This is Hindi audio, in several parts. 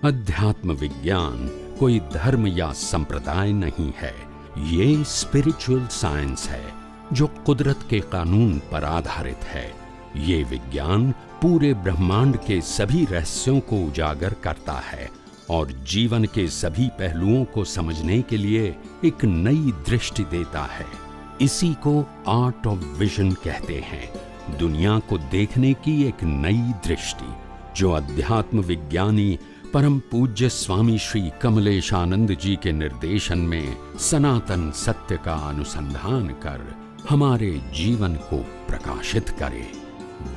अध्यात्म विज्ञान कोई धर्म या संप्रदाय नहीं है, ये स्पिरिचुअल साइंस है जो कुदरत के कानून पर आधारित है। ये विज्ञान पूरे ब्रह्मांड के सभी रहस्यों को उजागर करता है और जीवन के सभी पहलुओं को समझने के लिए एक नई दृष्टि देता है। इसी को आर्ट ऑफ विजन कहते हैं, दुनिया को देखने की एक नई दृष्टि, जो अध्यात्म विज्ञानी परम पूज्य स्वामी श्री कमलेशानंद जी के निर्देशन में सनातन सत्य का अनुसंधान कर हमारे जीवन को प्रकाशित करे।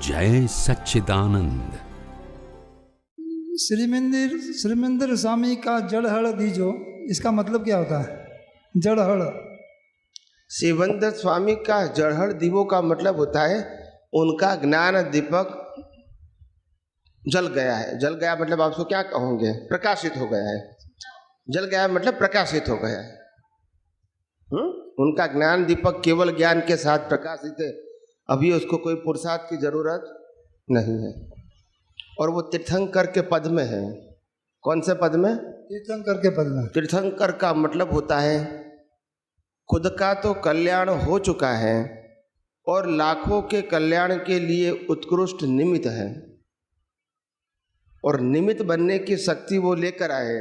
जय सच्चिदानंद। श्रीमंदिर स्वामी का जड़हड़ दीजो, इसका मतलब क्या होता है? जड़हड़, शिवंदर स्वामी का जड़हड़ दीवो का मतलब होता है उनका ज्ञान दीपक जल गया है। जल गया मतलब आप उसको क्या कहोगे? प्रकाशित हो गया है। जल गया मतलब प्रकाशित हो गया है। उनका ज्ञान दीपक केवल ज्ञान के साथ प्रकाशित है, अभी उसको कोई पुरुषार्थ की जरूरत नहीं है। और वो तीर्थंकर के पद में है। कौन से पद में? तीर्थंकर के पद में। तीर्थंकर का मतलब होता है खुद का तो कल्याण हो चुका है और लाखों के कल्याण के लिए उत्कृष्ट निमित्त है, और निमित्त बनने की शक्ति वो लेकर आए।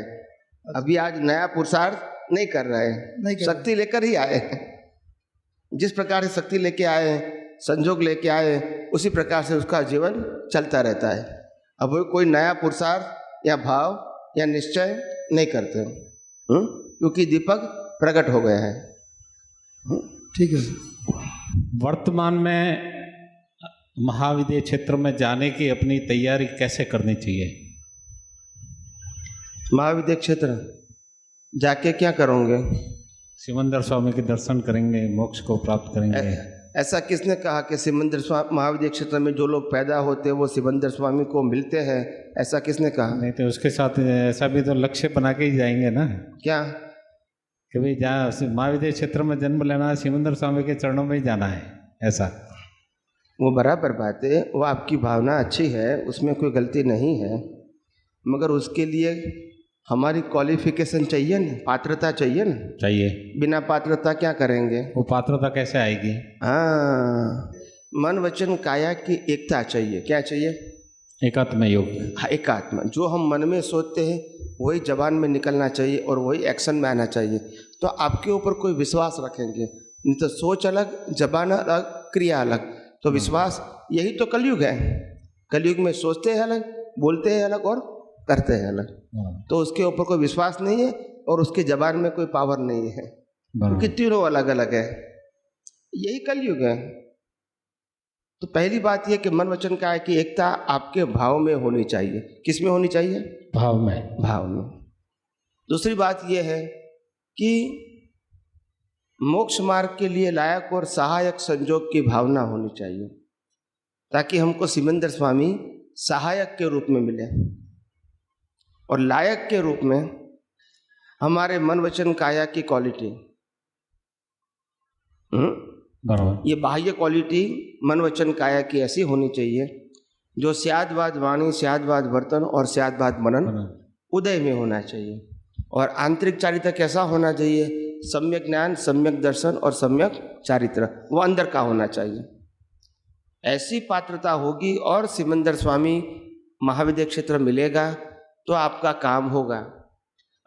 अभी आज नया पुरुषार्थ नहीं कर रहे, शक्ति लेकर ही आए। जिस प्रकार से शक्ति लेके आए, संजोग लेके आए, उसी प्रकार से उसका जीवन चलता रहता है। अब वो कोई नया पुरुषार्थ या भाव या निश्चय नहीं करते, क्योंकि दीपक प्रकट हो गया है। ठीक है। वर्तमान में महाविद्य क्षेत्र में जाने की अपनी तैयारी कैसे करनी चाहिए? महाविद्य क्षेत्र जाके क्या करोगे? सिमंदर स्वामी के दर्शन करेंगे, मोक्ष को प्राप्त करेंगे। ऐसा किसने कहा कि सिमंदर स्वामी महाविद्य क्षेत्र में जो लोग पैदा होते हैं वो सिमंदर स्वामी को मिलते हैं? ऐसा किसने कहा? नहीं तो उसके साथ ऐसा भी तो लक्ष्य बना के ही जाएंगे ना। क्या? कि भाई जहाँ महाविद्य क्षेत्र में जन्म लेना है, सिमंदर स्वामी के चरणों में ही जाना है, ऐसा। वो बराबर बात है, वो आपकी भावना अच्छी है, उसमें कोई गलती नहीं है, मगर उसके लिए हमारी क्वालिफिकेशन चाहिए ना, पात्रता चाहिए ना। चाहिए। बिना पात्रता क्या करेंगे? वो पात्रता कैसे आएगी? हाँ, मन वचन काया की एकता चाहिए। क्या चाहिए? एकात्म योग। हाँ, एकात्म। जो हम मन में सोचते हैं वही जबान में निकलना चाहिए और वही एक्शन में आना चाहिए। तो आपके ऊपर कोई विश्वास रखेंगे, नहीं तो सोच अलग, जबान अलग, क्रिया अलग। तो विश्वास, यही तो कलयुग है। कलयुग में सोचते हैं अलग, बोलते हैं अलग और करते हैं अलग। तो उसके ऊपर कोई विश्वास नहीं है और उसकी जबान में कोई पावर नहीं है, क्योंकि तीनों अलग अलग है। यही कलयुग है। तो पहली बात यह कि मन वचन का है कि एकता आपके भाव में होनी चाहिए। किस में होनी चाहिए? भाव में। भाव में। दूसरी बात यह है कि मोक्ष मार्ग के लिए लायक और सहायक संजोग की भावना होनी चाहिए, ताकि हमको सिमंदर स्वामी सहायक के रूप में मिले और लायक के रूप में हमारे मन वचन काया की क्वालिटी। ये बाह्य क्वालिटी मन वचन काया की ऐसी होनी चाहिए जो स्यादवाद वाणी, स्यादवाद वर्तन और स्यादवाद मनन उदय में होना चाहिए। और आंतरिक चारित्र कैसा होना चाहिए? सम्यक ज्ञान, सम्यक दर्शन और सम्यक चारित्र, वो अंदर का होना चाहिए। ऐसी पात्रता होगी और सिमंदर स्वामी महाविद्य क्षेत्र मिलेगा तो आपका काम होगा।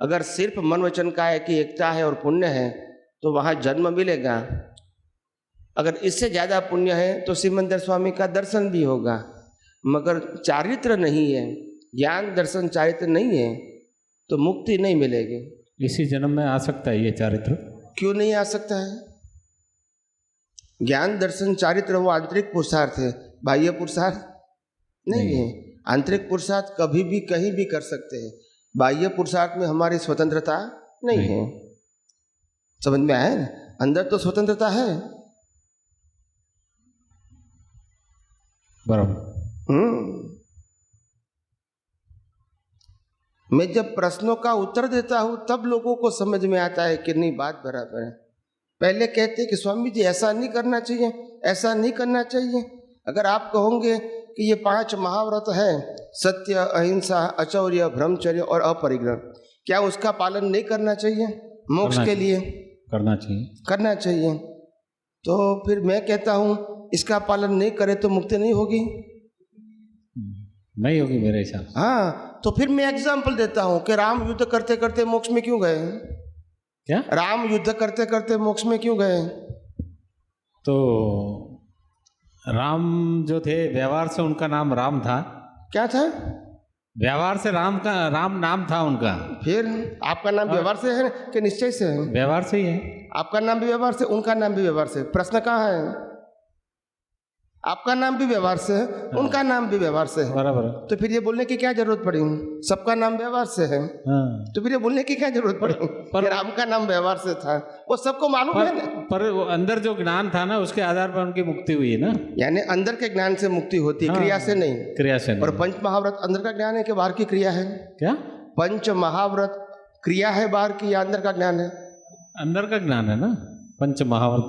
अगर सिर्फ मन वचन काया की एकता है और पुण्य है तो वहाँ जन्म मिलेगा। अगर इससे ज़्यादा पुण्य है तो सिमंदर स्वामी का दर्शन भी होगा, मगर चारित्र नहीं है, ज्ञान दर्शन चारित्र नहीं है, तो मुक्ति नहीं मिलेगी। इसी जन्म में आ सकता है ये चारित्र? क्यों नहीं आ सकता है? ज्ञान दर्शन चारित्र वो आंतरिक पुरुषार्थ है, बाह्य पुरुषार्थ नहीं है। आंतरिक पुरुषार्थ कभी भी कहीं भी कर सकते हैं, बाह्य पुरुषार्थ में हमारी स्वतंत्रता नहीं है। समझ में आया ना? अंदर तो स्वतंत्रता है। बराबर। मैं जब प्रश्नों का उत्तर देता हूं तब लोगों को समझ में आता है कि नहीं, बात बराबर है। पहले कहते कि स्वामी जी ऐसा नहीं करना चाहिए, ऐसा नहीं करना चाहिए। अगर आप कहोगे कि ये 5 महाव्रत है, सत्य, अहिंसा, अचौर्य, ब्रह्मचर्य और अपरिग्रह, क्या उसका पालन नहीं करना चाहिए मोक्ष के लिए? करना चाहिए। करना चाहिए। तो फिर मैं कहता हूँ इसका पालन नहीं करे तो मुक्ति नहीं होगी। नहीं होगी मेरे हिसाब से। हाँ, तो फिर मैं एग्जाम्पल देता हूँ कि राम युद्ध करते करते मोक्ष में क्यों गए? क्या? राम युद्ध करते करते मोक्ष में क्यों गए? तो राम जो थे, व्यवहार से उनका नाम राम था। क्या था? व्यवहार से राम नाम था उनका। फिर आपका नाम व्यवहार से है कि निश्चय से है? व्यवहार से ही है। आपका नाम भी व्यवहार से, उनका नाम भी व्यवहार से। प्रश्न कहाँ है? आपका नाम भी व्यवहार से है, उनका नाम भी व्यवहार से है। बराबर। तो फिर ये बोलने की क्या जरूरत पड़ी? सबका नाम व्यवहार से है, हाँ। तो फिर ये बोलने की क्या जरूरत पड़ी कि राम का नाम व्यवहार से था? वो सबको मालूम है ना। पर वो अंदर जो ज्ञान था ना, उसके आधार पर उनकी मुक्ति हुई है ना। यानी अंदर के ज्ञान से मुक्ति होती है, हाँ, क्रिया से नहीं। क्रिया से नहीं। और पंच महाव्रत अंदर का ज्ञान है कि बाहर की क्रिया है? क्या? पंच महाव्रत क्रिया है बाहर की या अंदर का ज्ञान है? अंदर का ज्ञान है ना। पंच महाव्रत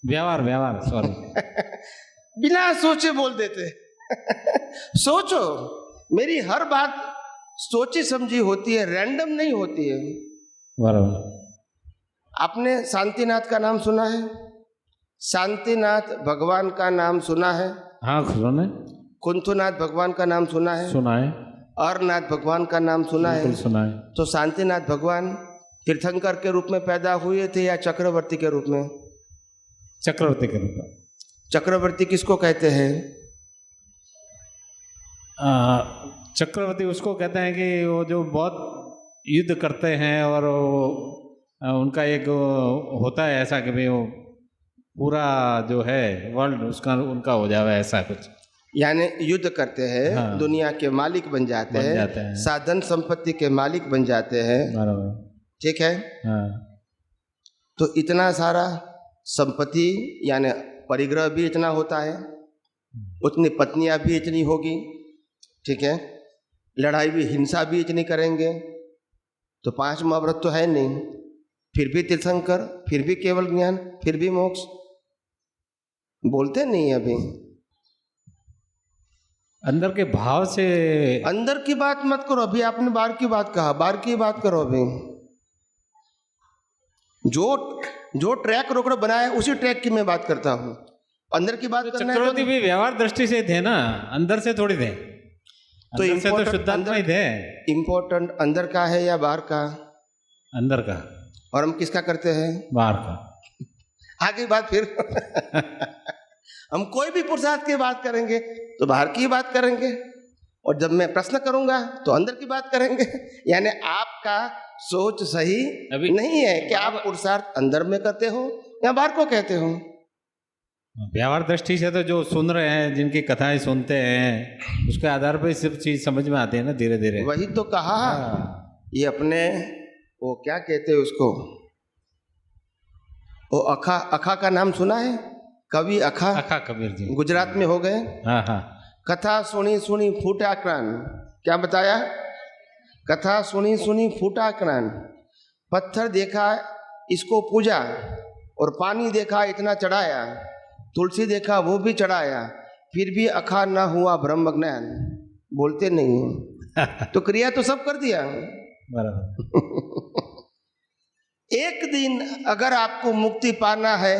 व्यवहार सॉरी बिना सोचे बोल देते सोचो, मेरी हर बात सोची समझी होती है, रैंडम नहीं होती है। बराबर। आपने शांतिनाथ का नाम सुना है? शांतिनाथ भगवान का नाम सुना है? हाँ, सुना है। कुंथुनाथ भगवान का नाम सुना है? सुना है। अरनाथ भगवान का नाम सुना है? बिल्कुल सुना है। तो शांतिनाथ भगवान तीर्थंकर के रूप में पैदा हुए थे या चक्रवर्ती के रूप में? चक्रवर्ती के रूप में। चक्रवर्ती किसको कहते हैं? चक्रवर्ती उसको कहते हैं कि वो जो बहुत युद्ध करते हैं और उनका एक होता है ऐसा कि भाई वो पूरा जो है वर्ल्ड उसका उनका हो जावे, ऐसा कुछ। यानी युद्ध करते हैं, हाँ। दुनिया के मालिक बन जाते हैं, साधन संपत्ति के मालिक बन जाते हैं। ठीक है। हाँ। तो इतना सारा संपत्ति यानी परिग्रह भी इतना होता है, उतनी पत्नियां भी इतनी होगी। ठीक है। लड़ाई भी, हिंसा भी इतनी करेंगे। तो 5 महाव्रत तो है नहीं, फिर भी तीर्थंकर, फिर भी केवल ज्ञान, फिर भी मोक्ष बोलते नहीं अभी। अंदर के भाव से अंदर की बात मत करो अभी, आपने बाहर की बात कहा, बाहर की बात करो अभी। जो ट्रैक रोकड़ बनाया उसी ट्रैक की मैं बात करता हूँ। अंदर की बात करना है। चक्रवर्ती भी व्यवहार दृष्टि से थे ना, अंदर से थोड़ी थे। तो शुद्धात्मा ही थे। इम्पोर्टेंट अंदर का है या बाहर का? अंदर का। और हम किसका करते हैं? बाहर का। आगे बात फिर हम कोई भी पुरुषार्थ की बात करेंगे तो बाहर की बात करेंगे, और जब मैं प्रश्न करूंगा तो अंदर की बात करेंगे। यानी आपका सोच सही अभी नहीं है कि आप पुरुषार्थ अंदर में करते हो या बाहर को कहते हो। व्यवहार दृष्टि से तो जो सुन रहे हैं, जिनकी कथाएं सुनते हैं, उसके आधार पर सब चीज समझ में आते हैं ना, धीरे धीरे। वही तो कहा। ये अपने वो क्या कहते हैं उसको, वो अखा का नाम सुना है? कवि अखा कबीर जी गुजरात में हो गए। हाँ। कथा सुनी सुनी फूटा कान। क्या बताया? कथा सुनी सुनी फूटा कान। पत्थर देखा इसको पूजा, और पानी देखा इतना चढ़ाया, तुलसी देखा वो भी चढ़ाया, फिर भी अखा ना हुआ ब्रह्म ज्ञान। बोलते नहीं तो क्रिया तो सब कर दिया। एक दिन अगर आपको मुक्ति पाना है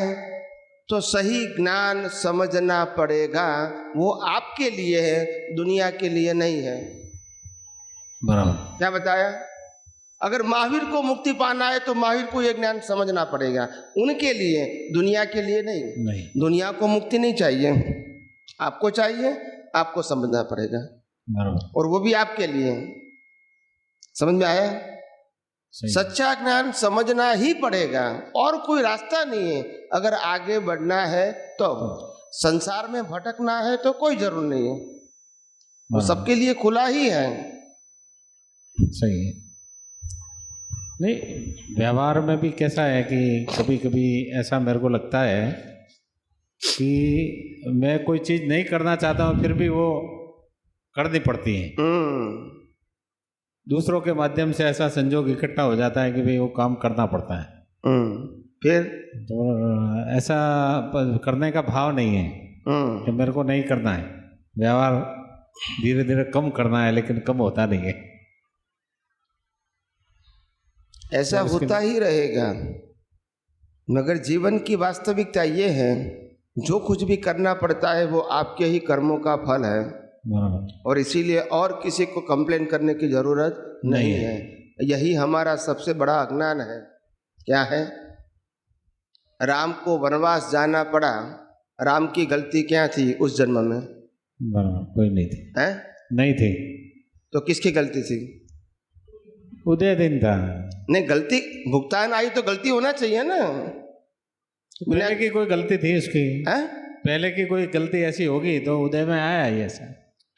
तो सही ज्ञान समझना पड़ेगा। वो आपके लिए है, दुनिया के लिए नहीं है। बराबर। क्या बताया? अगर महावीर को मुक्ति पाना है तो महावीर को ये ज्ञान समझना पड़ेगा, उनके लिए, दुनिया के लिए नहीं। दुनिया को मुक्ति नहीं चाहिए, आपको चाहिए, आपको समझना पड़ेगा। बराबर। और वो भी आपके लिए। समझ में आया? सच्चा ज्ञान समझना ही पड़ेगा, और कोई रास्ता नहीं है। अगर आगे बढ़ना है तो, संसार में भटकना है तो कोई जरूर नहीं है, वो सबके लिए खुला ही है। सही है। नहीं, व्यवहार में भी कैसा है कि कभी कभी ऐसा मेरे को लगता है कि मैं कोई चीज़ नहीं करना चाहता हूँ, फिर भी वो करनी पड़ती है। दूसरों के माध्यम से ऐसा संजोग इकट्ठा हो जाता है कि भाई वो काम करना पड़ता है। फिर तो ऐसा करने का भाव नहीं है कि मेरे को नहीं करना है। व्यवहार धीरे धीरे कम करना है, लेकिन कम होता नहीं है। ऐसा होता ही रहेगा, मगर जीवन की वास्तविकता ये है, जो कुछ भी करना पड़ता है वो आपके ही कर्मों का फल है, और इसीलिए और किसी को कंप्लेन करने की जरूरत नहीं है। यही हमारा सबसे बड़ा अज्ञान है। क्या है? राम को वनवास जाना पड़ा, राम की गलती क्या थी उस जन्म में? कोई नहीं थी। है? नहीं थी। तो किसकी गलती थी? उदय दिन था। नहीं, गलती भुगतान आई तो गलती होना चाहिए ना। पहले की कोई गलती थी उसकी? है? पहले की कोई गलती ऐसी होगी तो उदय में आया ही ऐसा।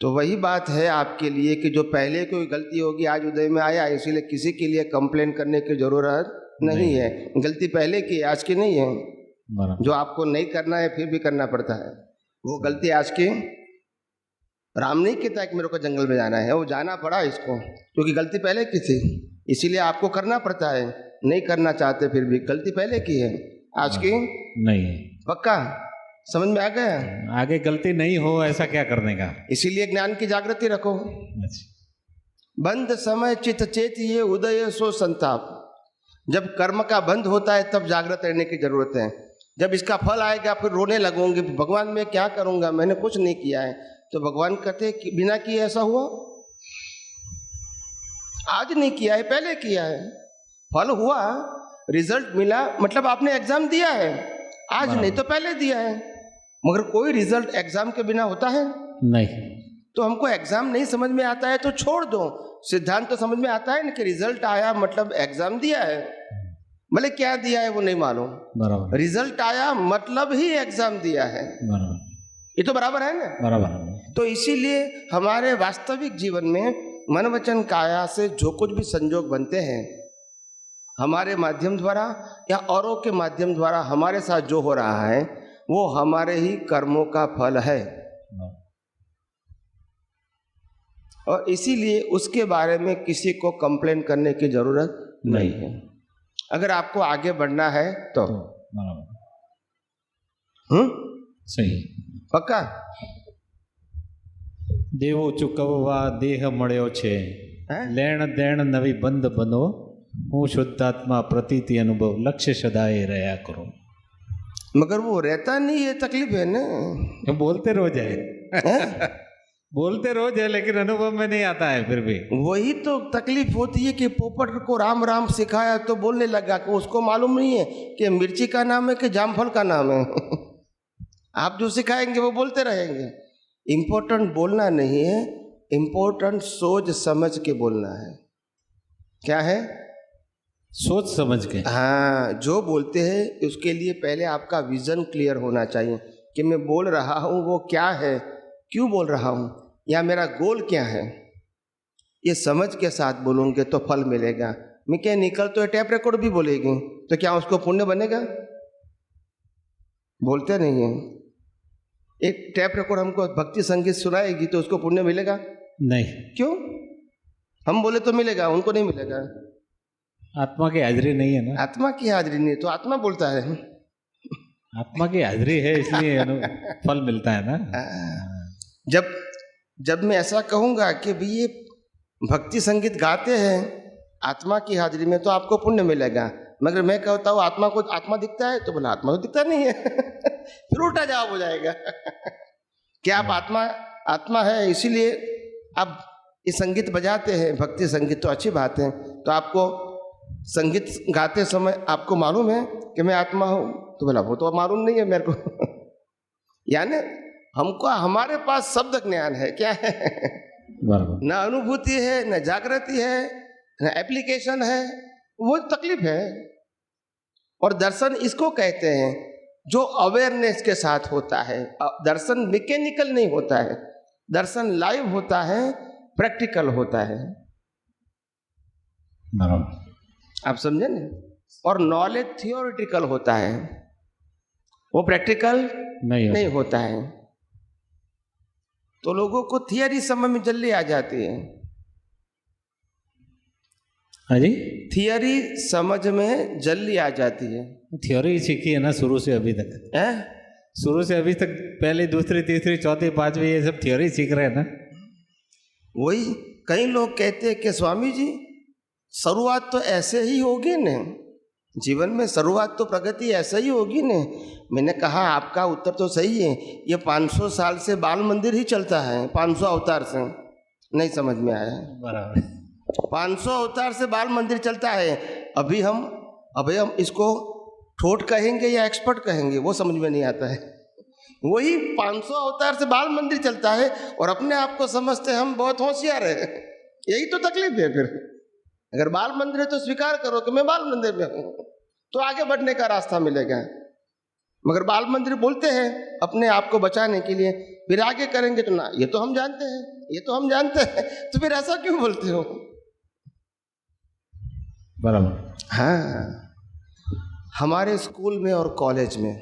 तो वही बात है आपके लिए कि जो पहले कोई गलती होगी आज उदय में आया, इसीलिए किसी के लिए कंप्लेन करने की जरूरत नहीं है। गलती पहले की, आज की नहीं है। जो आपको नहीं करना है फिर भी करना पड़ता है, वो गलती आज की। राम नहीं कहता कि मेरे को जंगल में जाना है, वो जाना पड़ा इसको क्योंकि गलती पहले की थी, इसीलिए आपको करना पड़ता है। नहीं करना चाहते फिर भी, गलती पहले की है, आज की नहीं है। पक्का समझ में आ गया? आगे गलती नहीं हो ऐसा क्या करने का, इसीलिए ज्ञान की जागृति रखो। बंद समय चित चेत ये उदय सो संताप। जब कर्म का बंद होता है तब जागृत रहने की जरूरत है। जब इसका फल आएगा फिर रोने लगोगे, भगवान मैं क्या करूंगा, मैंने कुछ नहीं किया है। तो भगवान कहते कि बिना किए ऐसा हुआ? आज नहीं किया है, पहले किया है, फल हुआ, रिजल्ट मिला, मतलब आपने एग्जाम दिया है, आज नहीं तो पहले दिया है। मगर कोई रिजल्ट एग्जाम के बिना होता है? नहीं। तो हमको एग्जाम नहीं समझ में आता है तो छोड़ दो, सिद्धांत तो समझ में आता है ना कि रिजल्ट आया मतलब एग्जाम दिया है, भले क्या दिया है वो नहीं मालूम, बराबर। रिजल्ट आया मतलब ही एग्जाम दिया है, बराबर। ये तो बराबर है ना? बराबर। तो इसीलिए हमारे वास्तविक जीवन में मन वचन काया से जो कुछ भी संजोग बनते हैं, हमारे माध्यम द्वारा या औरों के माध्यम द्वारा हमारे साथ जो हो रहा है वो हमारे ही कर्मों का फल है, और इसीलिए उसके बारे में किसी को कंप्लेन करने की जरूरत नहीं है। अगर आपको आगे बढ़ना है तो सही पक्का। देवो चुकववा देह मळ्यो छे, लेण देण नवी बंध बनो, हूँ शुद्धात्मा प्रतीति अनुभव लक्ष्य सदाए रहा करो। मगर वो रहता नहीं है, तकलीफ है ना। बोलते रोज है बोलते रोज है लेकिन अनुभव में नहीं आता है फिर भी। वही तो तकलीफ होती है कि पोपट को राम राम सिखाया तो बोलने लगा कि उसको मालूम नहीं है कि मिर्ची का नाम है कि जामफल का नाम है आप जो सिखाएंगे वो बोलते रहेंगे। इम्पोर्टेंट बोलना नहीं है, इम्पोर्टेंट सोच समझ के बोलना है। क्या है? सोच समझ के। हाँ, जो बोलते हैं उसके लिए पहले आपका विजन क्लियर होना चाहिए कि मैं बोल रहा हूँ वो क्या है, क्यों बोल रहा हूँ, या मेरा गोल क्या है। ये समझ के साथ बोलोगे तो फल मिलेगा। मैकेनिकल तो टेप रिकॉर्ड भी बोलेगी तो क्या उसको पुण्य बनेगा? बोलते नहीं है। एक टेप रिकॉर्ड हमको भक्ति संगीत सुनाएगी तो उसको पुण्य मिलेगा? नहीं। क्यों? हम बोले तो मिलेगा, उनको नहीं मिलेगा। आत्मा की हाजिरी नहीं है ना। आत्मा की हाजिरी नहीं तो आत्मा बोलता है। आत्मा की हाजिरी है इसलिए फल मिलता है ना। जब मैं ऐसा कहूँगा कि भाई ये भक्ति संगीत गाते हैं आत्मा की हाजिरी में तो आपको पुण्य मिलेगा, मगर मैं कहता हूँ आत्मा को आत्मा दिखता है तो बोला आत्मा तो दिखता नहीं है फिर उल्टा जवाब हो जाएगा क्या आप आत्मा है इसीलिए आप ये संगीत बजाते हैं, भक्ति संगीत तो अच्छी बात है। तो आपको संगीत गाते समय आपको मालूम है कि मैं आत्मा हूँ? तो बोला वो तो मालूम नहीं है मेरे को यानी हमको हमारे पास शब्द ज्ञान है, क्या है न अनुभूति है, न जागृति है, न एप्लीकेशन है, वो तकलीफ है। और दर्शन इसको कहते हैं जो अवेयरनेस के साथ होता है। दर्शन मैकेनिकल नहीं होता है, दर्शन लाइव होता है, प्रैक्टिकल होता है। आप समझे ना? और नॉलेज थियोरिटिकल होता है, वो प्रैक्टिकल नहीं होता है। तो लोगों को थियरी समझ में जल्दी आ जाती है। हाँ जी, थियरी समझ में जल्दी आ जाती है। थियोरी सीखी है ना शुरू से अभी तक। शुरू से अभी तक पहली दूसरी तीसरी चौथी पांचवी ये सब थ्योरी सीख रहे हैं ना। वही कई लोग कहते हैं कि स्वामी जी शुरुआत तो ऐसे ही होगी न, जीवन में शुरुआत तो प्रगति ऐसा ही होगी न। मैंने कहा आपका उत्तर तो सही है, ये 500 साल से बाल मंदिर ही चलता है, 500 अवतार से। नहीं समझ में आया? बराबर। 500 अवतार से बाल मंदिर चलता है। अभी हम इसको ठोट कहेंगे या एक्सपर्ट कहेंगे वो समझ में नहीं आता है। वही 500 अवतार से बाल मंदिर चलता है और अपने आप को समझते हैं हम बहुत होशियार है। यही तो तकलीफ है। फिर अगर बाल मंदिर है तो स्वीकार करो कि मैं बाल मंदिर में हूँ, तो आगे बढ़ने का रास्ता मिलेगा। मगर बाल मंदिर बोलते हैं अपने आप को बचाने के लिए, फिर आगे करेंगे तो ना, ये तो हम जानते हैं, ये तो हम जानते हैं, तो फिर ऐसा क्यों बोलते हो? बराबर। हाँ, हमारे स्कूल में और कॉलेज में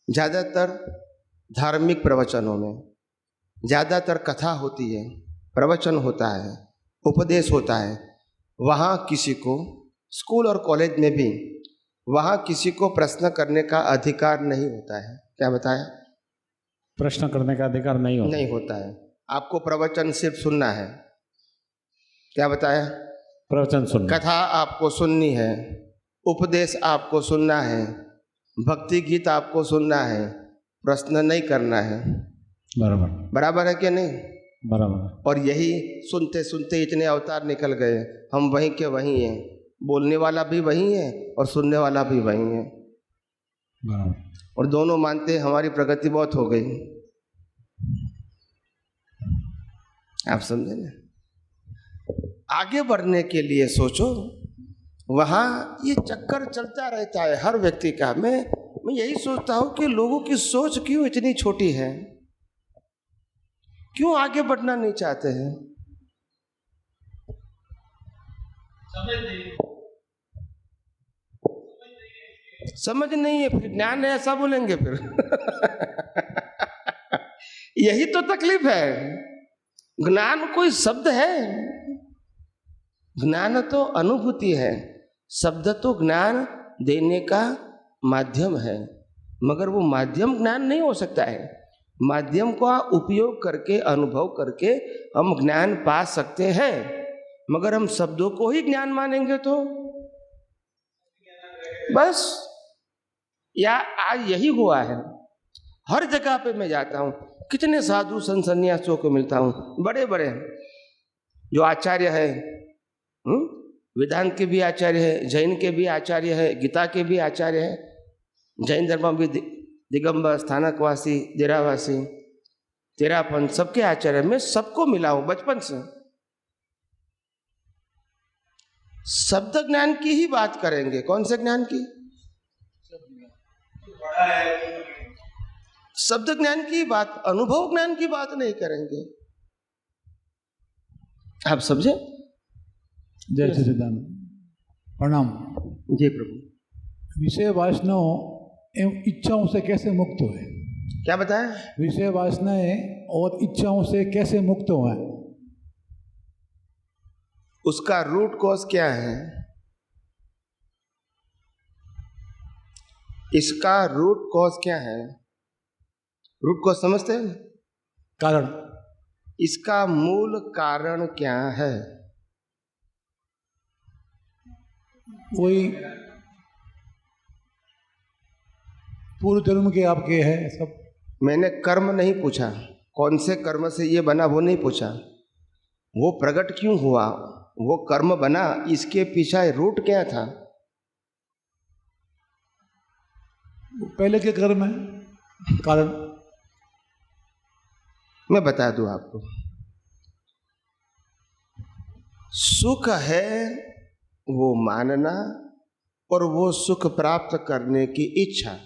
ज़्यादातर धार्मिक प्रवचनों में ज़्यादातर कथा होती है, प्रवचन होता है, उपदेश होता है। वहाँ किसी को, स्कूल और कॉलेज में भी, वहाँ किसी को प्रश्न करने का अधिकार नहीं होता है। क्या बताया? प्रश्न करने का अधिकार नहीं होता है। आपको प्रवचन सिर्फ सुनना है। क्या बताया? प्रवचन सुनना, कथा आपको सुननी है, उपदेश आपको सुनना है, भक्ति गीत आपको सुनना है, प्रश्न नहीं करना है। बराबर। बराबर है कि नहीं? बराबर। और यही सुनते सुनते इतने अवतार निकल गए, हम वहीं के वहीं हैं, बोलने वाला भी वहीं है और सुनने वाला भी वहीं है। बराबर। और दोनों मानते हैं हमारी प्रगति बहुत हो गई। आप समझे ना? आगे बढ़ने के लिए सोचो, वहाँ ये चक्कर चलता रहता है हर व्यक्ति का। मैं यही सोचता हूँ कि लोगों की सोच क्यों इतनी छोटी है, क्यों आगे बढ़ना नहीं चाहते हैं? समझ नहीं है, फिर ज्ञान है ऐसा बोलेंगे फिर। यही तो तकलीफ है। ज्ञान कोई शब्द है? ज्ञान तो अनुभूति है, शब्द तो ज्ञान देने का माध्यम है, मगर वो माध्यम ज्ञान नहीं हो सकता है। माध्यम का उपयोग करके, अनुभव करके हम ज्ञान पा सकते हैं, मगर हम शब्दों को ही ज्ञान मानेंगे तो बस। या आज यही हुआ है, हर जगह पे मैं जाता हूँ, कितने साधु संत सन्यासियों को मिलता हूँ, बड़े बड़े जो आचार्य है, वेदांत के भी आचार्य है, जैन के भी आचार्य है, गीता के भी आचार्य है, जैन धर्म भी दिगंबर, स्थानकवासी, देरावासी, तेरापंथ, सबके आचार्य। मैं सबको मिला हूँ बचपन से। शब्द ज्ञान की ही बात करेंगे। कौन से ज्ञान की? शब्द ज्ञान की बात, अनुभव ज्ञान की बात नहीं करेंगे। आप समझे? जय सच्चिदानंद। प्रणाम। जी प्रभु। विषय वासनाओं एवं इच्छाओं से कैसे मुक्त हुए? क्या बताया? विषय वासनाएं और इच्छाओं से कैसे मुक्त हुए? उसका रूट कॉज क्या है? इसका रूट कॉज क्या है? रूट कॉज समझते हैं? कारण। इसका मूल कारण क्या है? वही पूर्व जन्म के आपके है सब। मैंने कर्म नहीं पूछा, कौन से कर्म से ये बना वो नहीं पूछा, वो प्रकट क्यों हुआ, वो कर्म बना, इसके पीछे रूट क्या था? पहले के कर्म है कारण। मैं बता दूं आपको, सुख है वो मानना और वो सुख प्राप्त करने की इच्छा।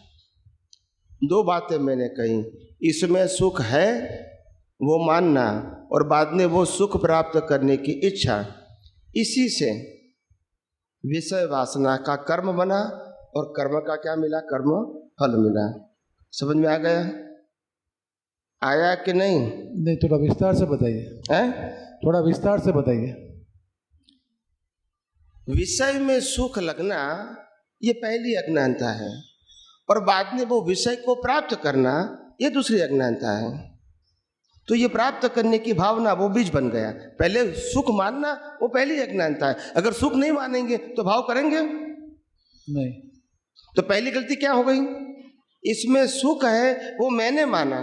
दो बातें मैंने कही, इसमें सुख है वो मानना और बाद में वो सुख प्राप्त करने की इच्छा। इसी से विषय वासना का कर्म बना और कर्म का क्या मिला? कर्म फल मिला। समझ में आ गया? आया कि नहीं? नहीं, थोड़ा विस्तार से बताइए। हैं? थोड़ा विस्तार से बताइए। विषय में सुख लगना ये पहली अज्ञानता है। और बाद में वो विषय को प्राप्त करना, ये दूसरी अज्ञानता है। तो ये प्राप्त करने की भावना वो बीज बन गया। पहले सुख मानना वो पहली अज्ञानता है। अगर सुख नहीं मानेंगे तो भाव करेंगे नहीं। तो पहली गलती क्या हो गई? इसमें सुख है वो मैंने माना,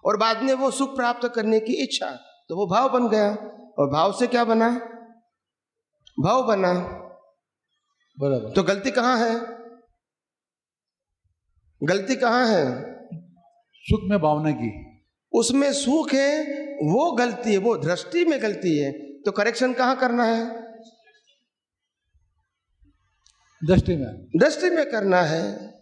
और बाद में वो सुख प्राप्त करने की इच्छा, तो वो भाव बन गया। और भाव से क्या बना? भाव बना। बराबर। तो गलती कहाँ है? गलती कहाँ है? सुख में भावना की, उसमें सुख है वो गलती है, वो दृष्टि में गलती है। तो करेक्शन कहाँ करना है? दृष्टि में। दृष्टि में करना है।